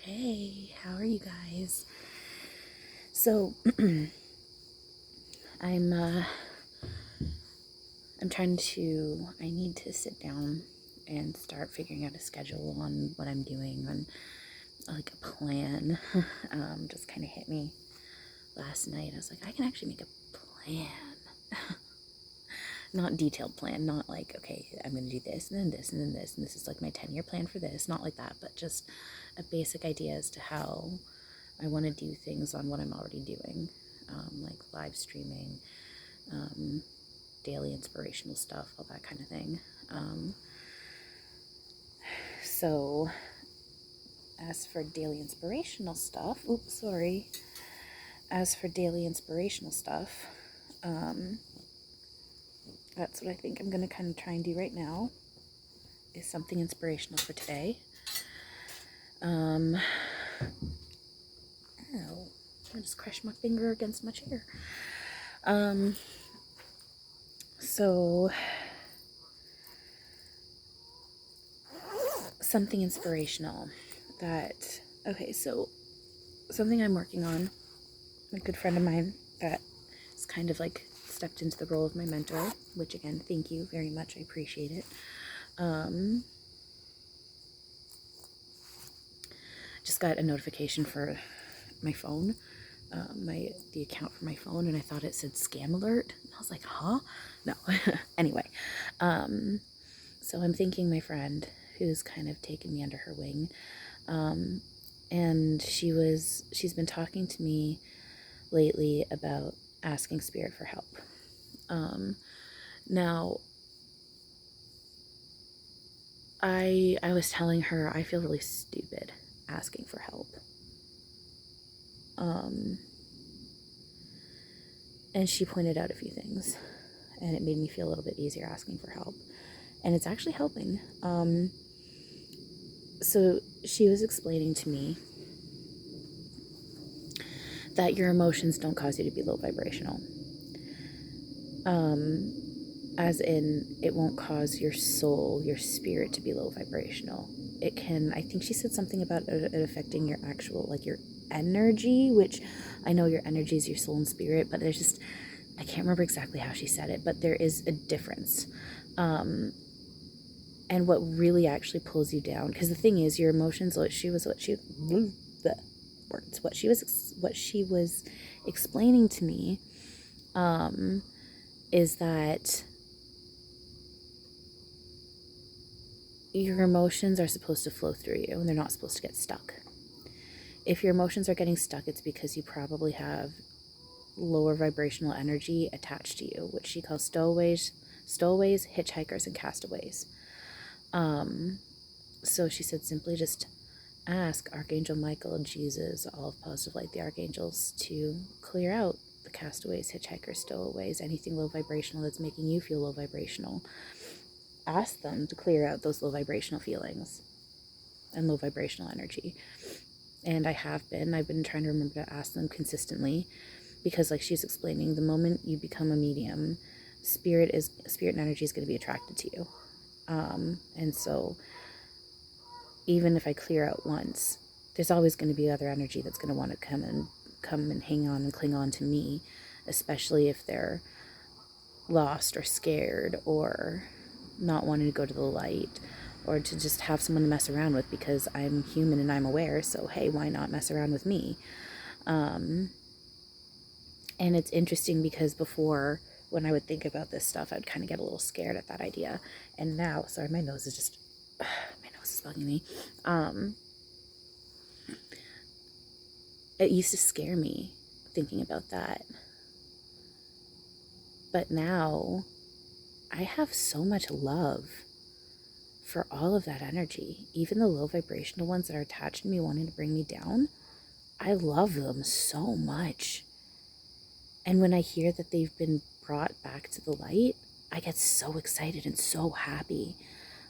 Hey, how are you guys? So, I'm uh I need to sit down and start figuring out a schedule on what I'm doing, on like a plan. Just kind of hit me last night. I was like, I can actually make a plan. Not detailed plan, not like, okay, I'm going to do this and then this and then this, and this is like my 10-year plan for this, not like that, but just a basic idea as to how I want to do things on what I'm already doing, like live streaming, daily inspirational stuff, all that kind of thing. So, as for daily inspirational stuff, as for daily inspirational stuff, that's what I think I'm going to kind of try and do right now, is something inspirational for today. Oh, I just crushed my finger against my chair. So something inspirational so something I'm working on, a good friend of mine that is kind of like stepped into the role of my mentor, which again, thank you very much. I appreciate it. Just got a notification for my phone, the account for my phone, and I thought it said scam alert. And I was like, huh? No. Anyway, so I'm thanking my friend who's kind of taken me under her wing. And she's been talking to me lately about asking spirit for help. Now, I was telling her I feel really stupid asking for help. And she pointed out a few things, and it made me feel a little bit easier asking for help. And it's actually helping. So she was explaining to me that your emotions don't cause you to be low vibrational. As in, it won't cause your soul, your spirit to be low vibrational. It can, I think she said something about it affecting your actual, like your energy, which I know your energy is your soul and spirit, but there's just, I can't remember exactly how she said it, but there is a difference. And what really actually pulls you down, because the thing is, your emotions, what she was explaining to me, is that your emotions are supposed to flow through you and they're not supposed to get stuck. If your emotions are getting stuck, it's because you probably have lower vibrational energy attached to you, which she calls stowaways, hitchhikers, and castaways. So she said simply just ask Archangel Michael, Jesus, all of positive light, the archangels, to clear out the castaways, hitchhikers, stowaways, anything low vibrational that's making you feel low vibrational. Ask them to clear out those low vibrational feelings and low vibrational energy. And I've been trying to remember to ask them consistently, because like she's explaining, the moment you become a medium, spirit and energy is going to be attracted to you. And so even if I clear out once, there's always going to be other energy that's going to want to come and hang on and cling on to me, especially if they're lost or scared or not wanting to go to the light, or to just have someone to mess around with, because I'm human and I'm aware, so hey, why not mess around with me? And it's interesting because before, when I would think about this stuff, I'd kind of get a little scared at that idea. And now, sorry, my nose is bugging me. It used to scare me thinking about that. But now I have so much love for all of that energy, even the low vibrational ones that are attached to me wanting to bring me down. I love them so much. And when I hear that they've been brought back to the light, I get so excited and so happy.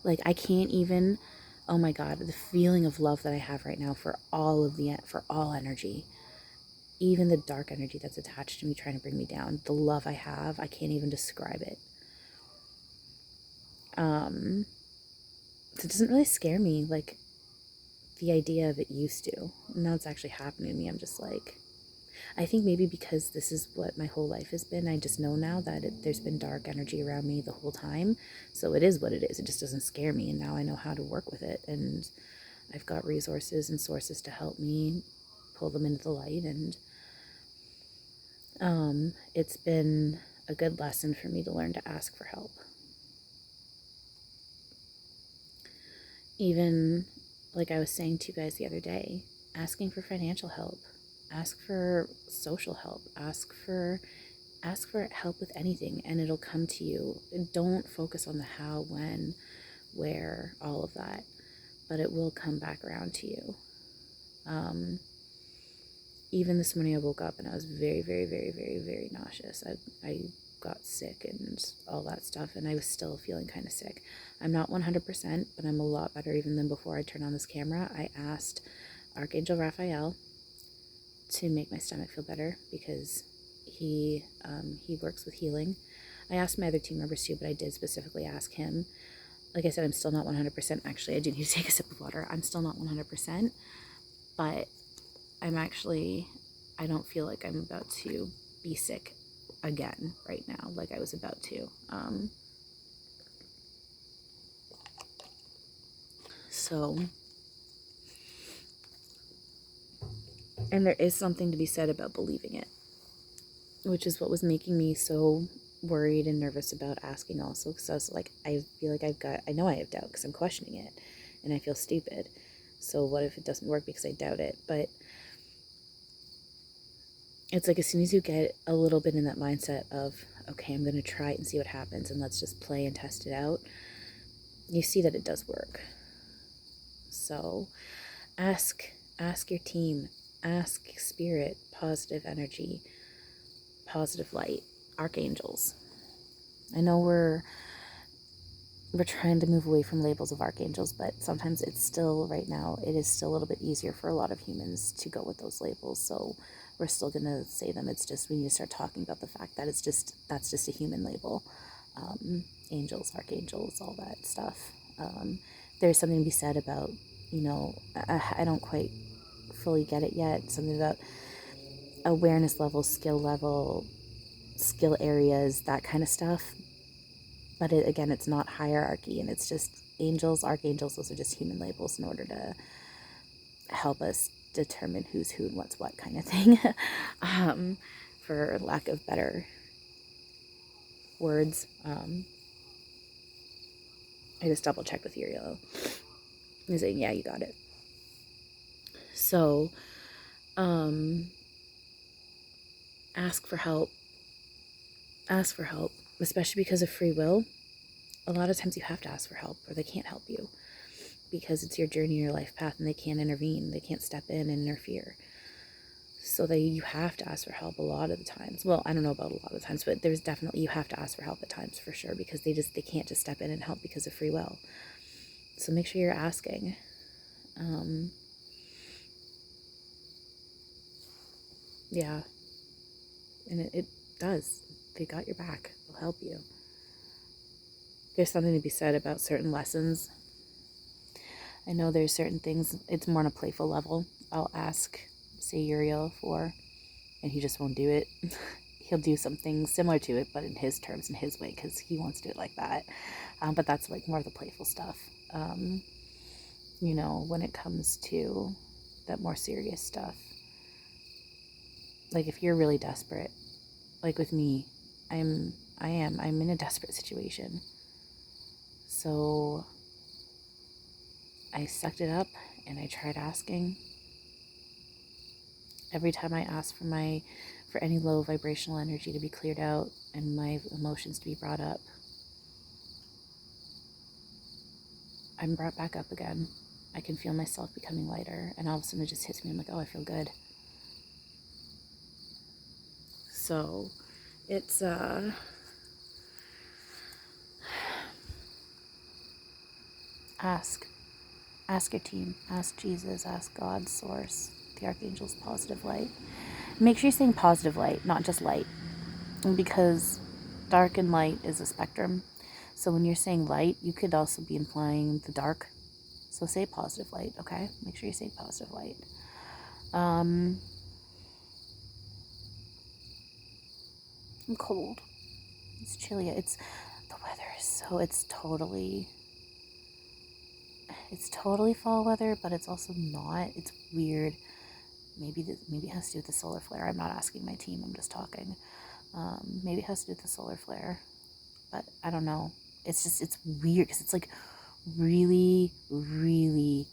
Like, I can't even, oh my God, the feeling of love that I have right now for all energy, even the dark energy that's attached to me trying to bring me down, the love I have, I can't even describe it. So it doesn't really scare me, like, the idea of it used to. Now it's actually happening to me. I'm just like, I think maybe because this is what my whole life has been, I just know now that there's been dark energy around me the whole time. So it is what it is. It just doesn't scare me. And now I know how to work with it. And I've got resources and sources to help me pull them into the light. And it's been a good lesson for me to learn to ask for help. Even like I was saying to you guys the other day, asking for financial help, ask for social help, ask for help with anything, and it'll come to you. Don't focus on the how, when, where, all of that, but it will come back around to you. Even this morning I woke up and I was very, very, very, very, very nauseous. I got sick and all that stuff, and I was still feeling kind of sick. I'm not 100%, but I'm a lot better even than before I turned on this camera. I asked Archangel Raphael to make my stomach feel better because he works with healing. I asked my other team members too, but I did specifically ask him. Like I said, I'm still not 100%. Actually, I do need to take a sip of water. I'm still not 100%, but I don't feel like I'm about to be sick again right now, like I was about to. And there is something to be said about believing it, which is what was making me so worried and nervous about asking also, because I was like, I feel like I know I have doubt because I'm questioning it, and I feel stupid. So what if it doesn't work because I doubt it? But it's like as soon as you get a little bit in that mindset of, okay, I'm going to try it and see what happens, and let's just play and test it out, you see that it does work. So ask your team, ask spirit, positive energy, positive light, archangels. I know we're trying to move away from labels of archangels, but sometimes it's still, right now, it is still a little bit easier for a lot of humans to go with those labels. So we're still going to say them. It's just we need to start talking about the fact that that's just a human label. Angels, archangels, all that stuff. There's something to be said about, I don't quite fully get it yet. Something about awareness level, skill areas, that kind of stuff. But again, it's not hierarchy, and it's just angels, archangels. Those are just human labels in order to help us determine who's who and what's what, kind of thing. For lack of better words. I just double checked with Uriel. He's saying, yeah, you got it. So, ask for help, especially because of free will. A lot of times you have to ask for help, or they can't help you because it's your journey, your life path, and they can't intervene. They can't step in and interfere. So you have to ask for help a lot of the times. Well, I don't know about a lot of the times, but there's definitely, you have to ask for help at times for sure, because they can't just step in and help because of free will. So make sure you're asking. Yeah. And it does. They got your back. They'll help you. There's something to be said about certain lessons. I know there's certain things, it's more on a playful level. I'll ask, say, Uriel for, and he just won't do it. He'll do something similar to it, but in his terms, in his way, because he wants to do it like that. But that's like more of the playful stuff. When it comes to that more serious stuff. Like if you're really desperate, like with me, I'm in a desperate situation. So I sucked it up and I tried asking. Every time I ask for any low vibrational energy to be cleared out and my emotions to be brought up, I'm brought back up again. I can feel myself becoming lighter, and all of a sudden it just hits me. I'm like, oh, I feel good. So it's ask your team, ask Jesus, ask God, source, the archangel's positive light. Make sure you're saying positive light, not just light, because dark and light is a spectrum. So when you're saying light, you could also be implying the dark. So say positive light, okay? Make sure you say positive light. I'm cold. It's chilly. The weather is so, it's totally fall weather, but it's also not. It's weird. Maybe it has to do with the solar flare. I'm not asking my team, I'm just talking. Maybe it has to do with the solar flare, but I don't know. It's weird because it's like really, really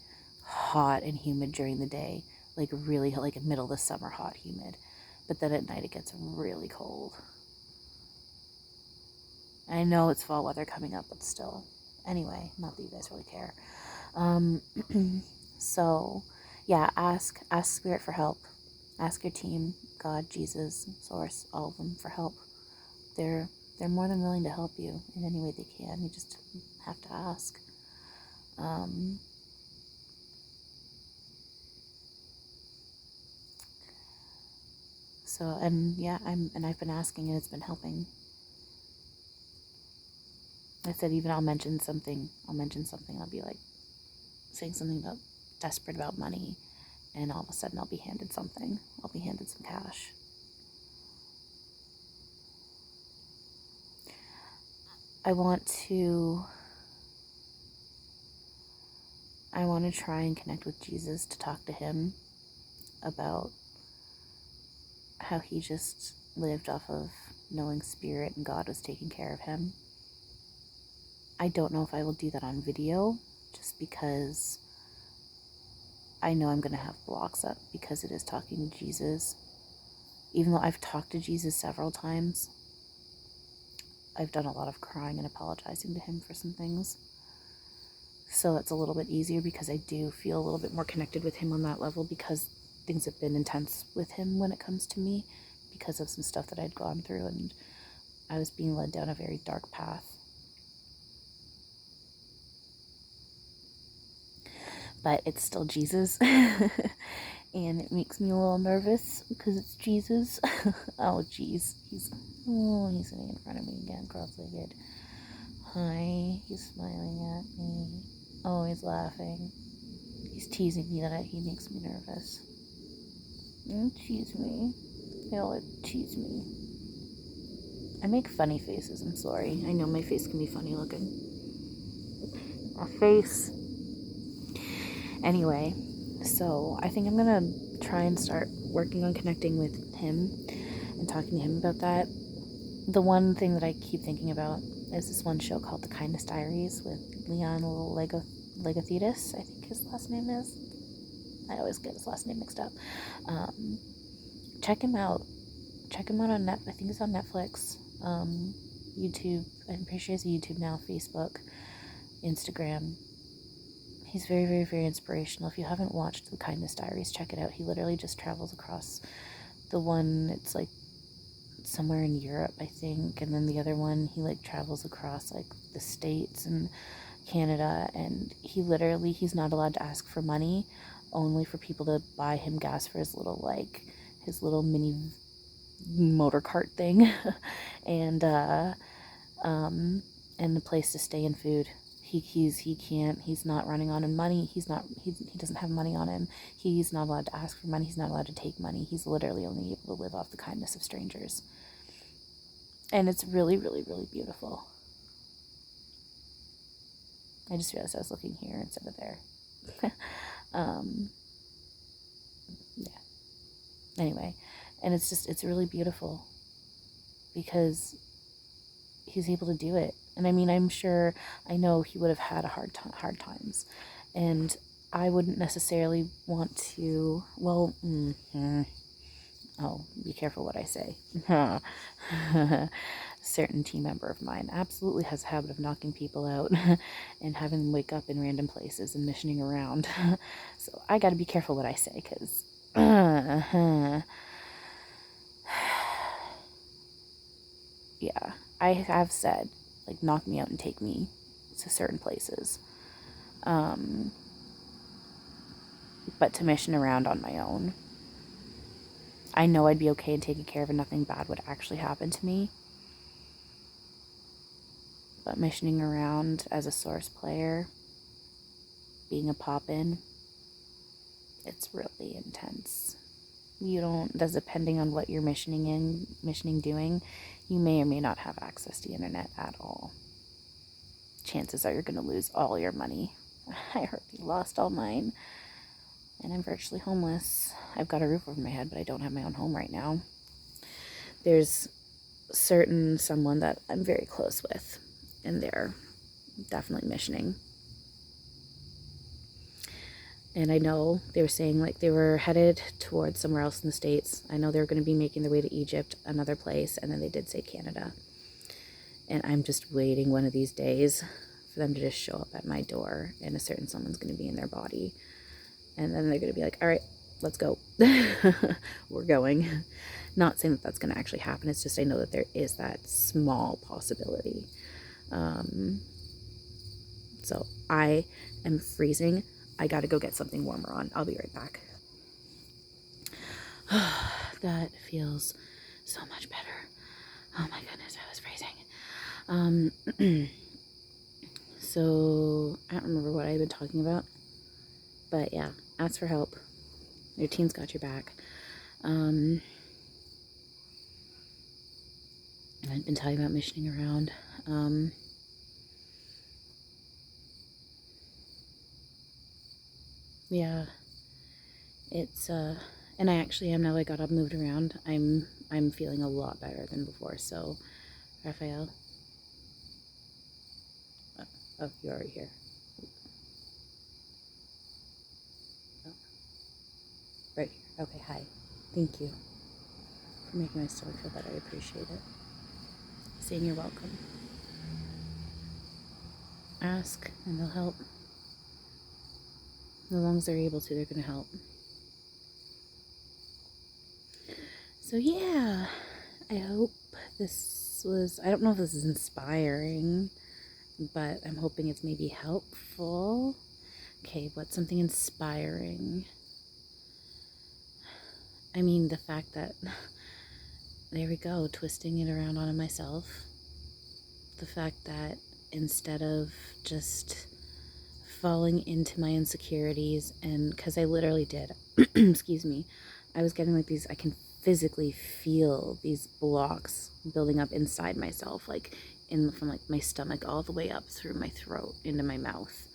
hot and humid during the day, like really like middle of the summer hot, humid. But then at night it gets really cold. I know it's fall weather coming up, but still. Anyway, not that you guys really care. So yeah, ask Spirit for help. Ask your team, God, Jesus, Source, all of them for help. They're more than willing to help you in any way they can. You just have to ask. I've been asking and it's been helping. I said even I'll mention something. I'll be like saying something about desperate about money, and all of a sudden I'll be handed something. I'll be handed some cash. I want to try and connect with Jesus, to talk to him about how he just lived off of knowing Spirit and God was taking care of him. I don't know if I will do that on video, just because I know I'm going to have blocks up because it is talking to Jesus. Even though I've talked to Jesus several times, I've done a lot of crying and apologizing to him for some things. So it's a little bit easier because I do feel a little bit more connected with him on that level, because things have been intense with him when it comes to me because of some stuff that I'd gone through, and I was being led down a very dark path. But it's still Jesus. And it makes me a little nervous because it's Jesus. Oh, jeez. He's sitting in front of me again, cross-legged. Hi. He's smiling at me. Oh, he's laughing. He's teasing me that he makes me nervous. Tease me. He'll tease me. I make funny faces. I'm sorry. I know my face can be funny looking. A face. Anyway, so I think I'm gonna try and start working on connecting with him and talking to him about that. The one thing that I keep thinking about is this one show called The Kindness Diaries with Leon Legothetis, I think his last name is. I always get his last name mixed up. Check him out. Check him out on I think it's on Netflix, YouTube. I'm pretty sure it's YouTube now, Facebook, Instagram. He's very, very, very inspirational. If you haven't watched The Kindness Diaries, check it out. He literally just travels across the one, it's like somewhere in Europe, I think, and then the other one, he like travels across like the States and Canada, and he's not allowed to ask for money, only for people to buy him gas for his little mini motor cart thing, and a place to stay and food. He's not running on money. He doesn't have money on him. He's not allowed to ask for money. He's not allowed to take money. He's literally only able to live off the kindness of strangers. And it's really, really, really beautiful. I just realized I was looking here instead of there. Yeah. Anyway, and it's really beautiful because he's able to do it. And I mean, I know he would have had hard times, and I wouldn't necessarily want to, well, oh, be careful what I say. A certain team member of mine absolutely has a habit of knocking people out and having them wake up in random places and missioning around. So I gotta be careful what I say, because yeah, I have said, like, knock me out and take me to certain places. But to mission around on my own, I know I'd be okay and taken care of and nothing bad would actually happen to me. But missioning around as a source player, being a pop-in, it's really intense. You don't, that's depending on what you're missioning doing, you may or may not have access to the internet at all. Chances are you're going to lose all your money. I already lost all mine, and I'm virtually homeless. I've got a roof over my head, but I don't have my own home right now. There's someone that I'm very close with, and they're definitely missioning. And I know they were saying like they were headed towards somewhere else in the States. I know they were going to be making their way to Egypt, another place, and then they did say Canada. And I'm just waiting one of these days for them to just show up at my door, and a certain someone's going to be in their body. And then they're going to be like, all right, let's go. We're going. Not saying that that's going to actually happen. It's just I know that there is that small possibility. So I am freezing. I got to go get something warmer on. I'll be right back. That feels so much better. Oh my goodness, I was freezing. So I don't remember what I've been talking about, but yeah, ask for help. Your team's got your back. I've been talking about missioning around. Yeah, it's and I actually am, now that I got up, moved around. I'm feeling a lot better than before. So, Raphael. Oh, you're already here. Oh, right here. Okay, hi. Thank you for making my stomach feel better. I appreciate it. Saying you're welcome. Ask and they'll help. As long as they're able to, they're going to help. So yeah, I hope this was, I don't know if this is inspiring, but I'm hoping it's maybe helpful. Okay, what's something inspiring? I mean, the fact that, there we go, twisting it around onto myself. The fact that instead of just falling into my insecurities, and because I literally did, excuse me, I was getting like these, I can physically feel these blocks building up inside myself, like from like my stomach all the way up through my throat into my mouth.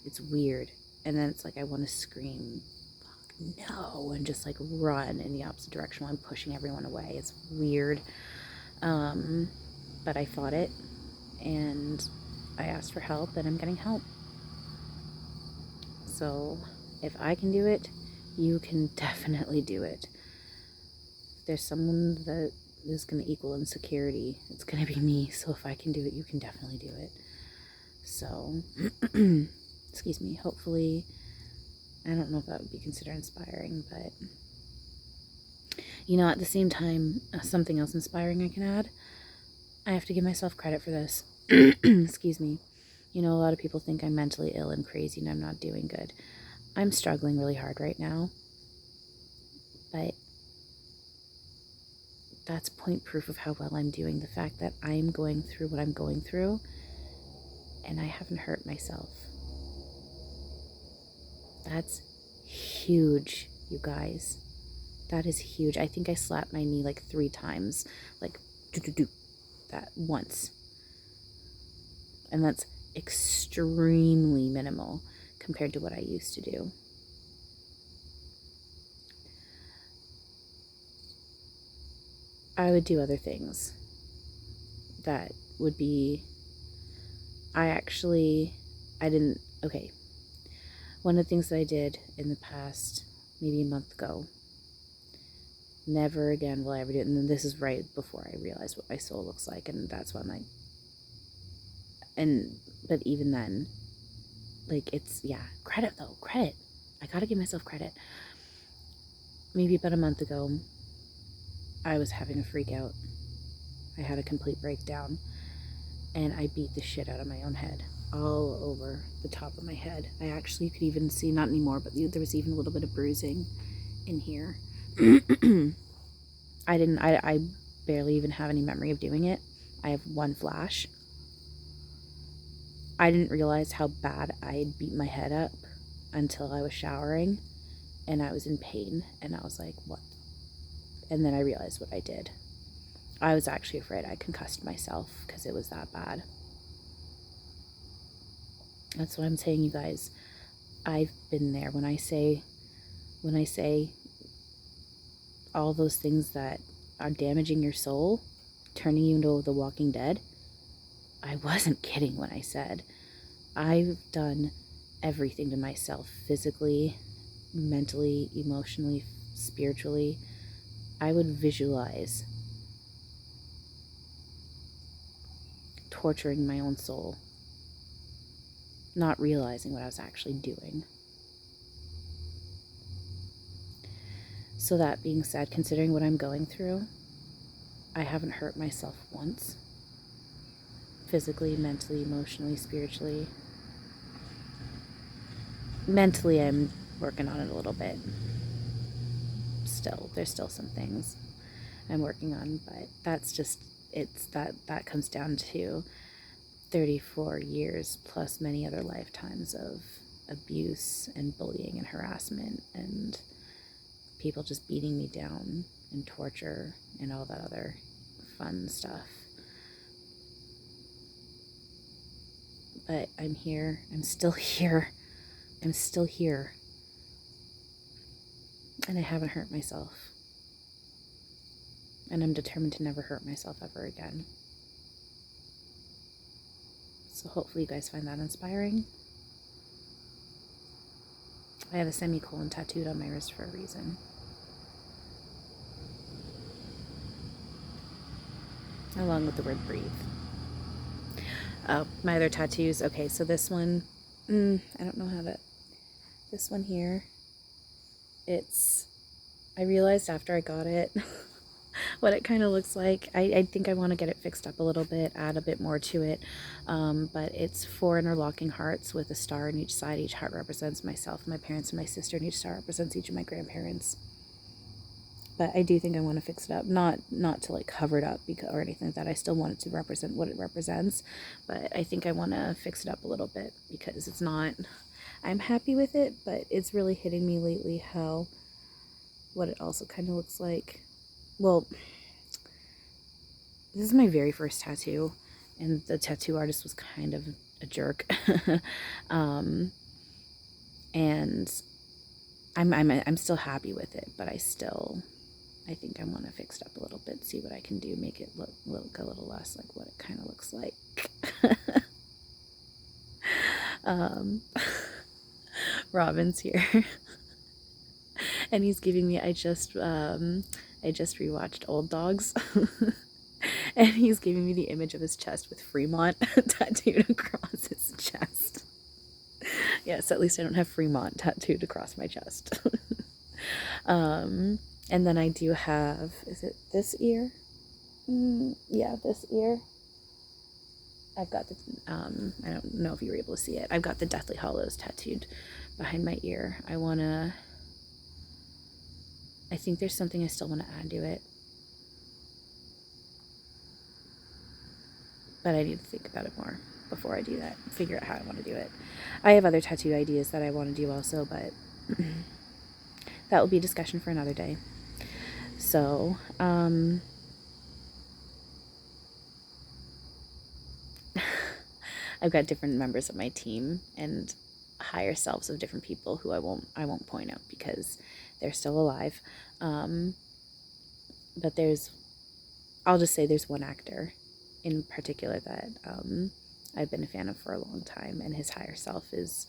It's weird. And then it's like I want to scream, fuck no, and just like run in the opposite direction while I'm pushing everyone away. It's weird. But I fought it, and I asked for help, and I'm getting help. So if I can do it, you can definitely do it. If there's someone that is going to equal insecurity, it's going to be me. So if I can do it, you can definitely do it. So, excuse me, hopefully, I don't know if that would be considered inspiring, but, you know, at the same time, something else inspiring I can add, I have to give myself credit for this. Excuse me. You know, a lot of people think I'm mentally ill and crazy and I'm not doing good. I'm struggling really hard right now, but that's point proof of how well I'm doing. The fact that I'm going through what I'm going through and I haven't hurt myself. That's huge, you guys. That is huge. I think I slapped my knee like 3 times, like do that once. And that's extremely minimal compared to what I used to do. I would do other things that would be, okay. One of the things that I did in the past, maybe a month ago, never again will I ever do it. And then this is right before I realized what my soul looks like. And that's why I'm like, but even then, like, it's, yeah, credit though, credit. I gotta give myself credit. Maybe about a month ago, I was having a freak out. I had a complete breakdown, and I beat the shit out of my own head, all over the top of my head. I actually could even see, not anymore, but there was even a little bit of bruising in here. I barely even have any memory of doing it. I have one flash, I didn't realize how bad I'd beat my head up until I was showering and I was in pain, and I was like, what? And then I realized what I did. I was actually afraid I concussed myself because it was that bad. That's what I'm saying, you guys. I've been there. When I say all those things that are damaging your soul, turning you into the Walking Dead, I wasn't kidding when I said I've done everything to myself, physically, mentally, emotionally, spiritually. I would visualize torturing my own soul, not realizing what I was actually doing. So that being said, considering what I'm going through, I haven't hurt myself once. Physically, mentally, emotionally, spiritually. Mentally, I'm working on it a little bit. There's still some things I'm working on, but that's just, that comes down to 34 years plus many other lifetimes of abuse and bullying and harassment and people just beating me down and torture and all that other fun stuff. But I'm here. I'm still here. I'm still here. And I haven't hurt myself. And I'm determined to never hurt myself ever again. So hopefully you guys find that inspiring. I have a semicolon tattooed on my wrist for a reason. Along with the word breathe. Oh, my other tattoos. Okay, so this one, I don't know how to, this one here, I realized after I got it what it kind of looks like. I think I want to get it fixed up a little bit, add a bit more to it, but it's 4 interlocking hearts with a star on each side. Each heart represents myself, my parents, and my sister, and each star represents each of my grandparents. But I do think I want to fix it up, not to like cover it up or anything like that. I still want it to represent what it represents, but I think I want to fix it up a little bit because it's not, I'm happy with it, but it's really hitting me lately what it also kind of looks like. Well, this is my very first tattoo, and the tattoo artist was kind of a jerk. And I'm still happy with it, but I think I want to fix it up a little bit, see what I can do, make it look a little less like what it kind of looks like. Robin's here. And he's giving me, I just rewatched Old Dogs. And he's giving me the image of his chest with Fremont tattooed across his chest. Yes, at least I don't have Fremont tattooed across my chest. And then I do have, is it this ear? Yeah, this ear. I've got the, I don't know if you were able to see it. I've got the Deathly Hallows tattooed behind my ear. I think there's something I still want to add to it. But I need to think about it more before I do that. Figure out how I want to do it. I have other tattoo ideas that I want to do also, but that will be a discussion for another day. So, I've got different members of my team and higher selves of different people who I won't point out because they're still alive. But I'll just say there's one actor in particular that I've been a fan of for a long time, and his higher self is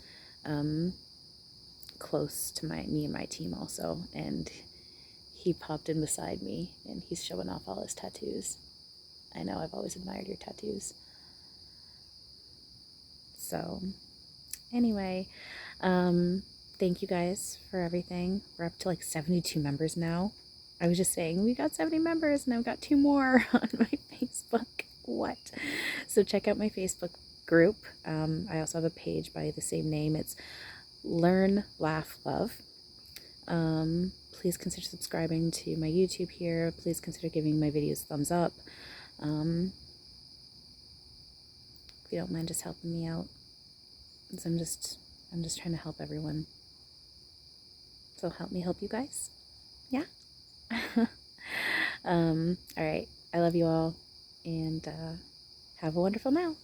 close to me and my team also, and he popped in beside me and he's showing off all his tattoos. I know, I've always admired your tattoos. So anyway, thank you guys for everything. We're up to like 72 members now. I was just saying we got 70 members and I've got 2 more on my Facebook. What? So check out my Facebook group. I also have a page by the same name. It's Learn, Laugh, Love. Please consider subscribing to my YouTube here. Please consider giving my videos a thumbs up. If you don't mind just helping me out. So I'm just trying to help everyone. So help me help you guys. Yeah. All right. I love you all, and have a wonderful now.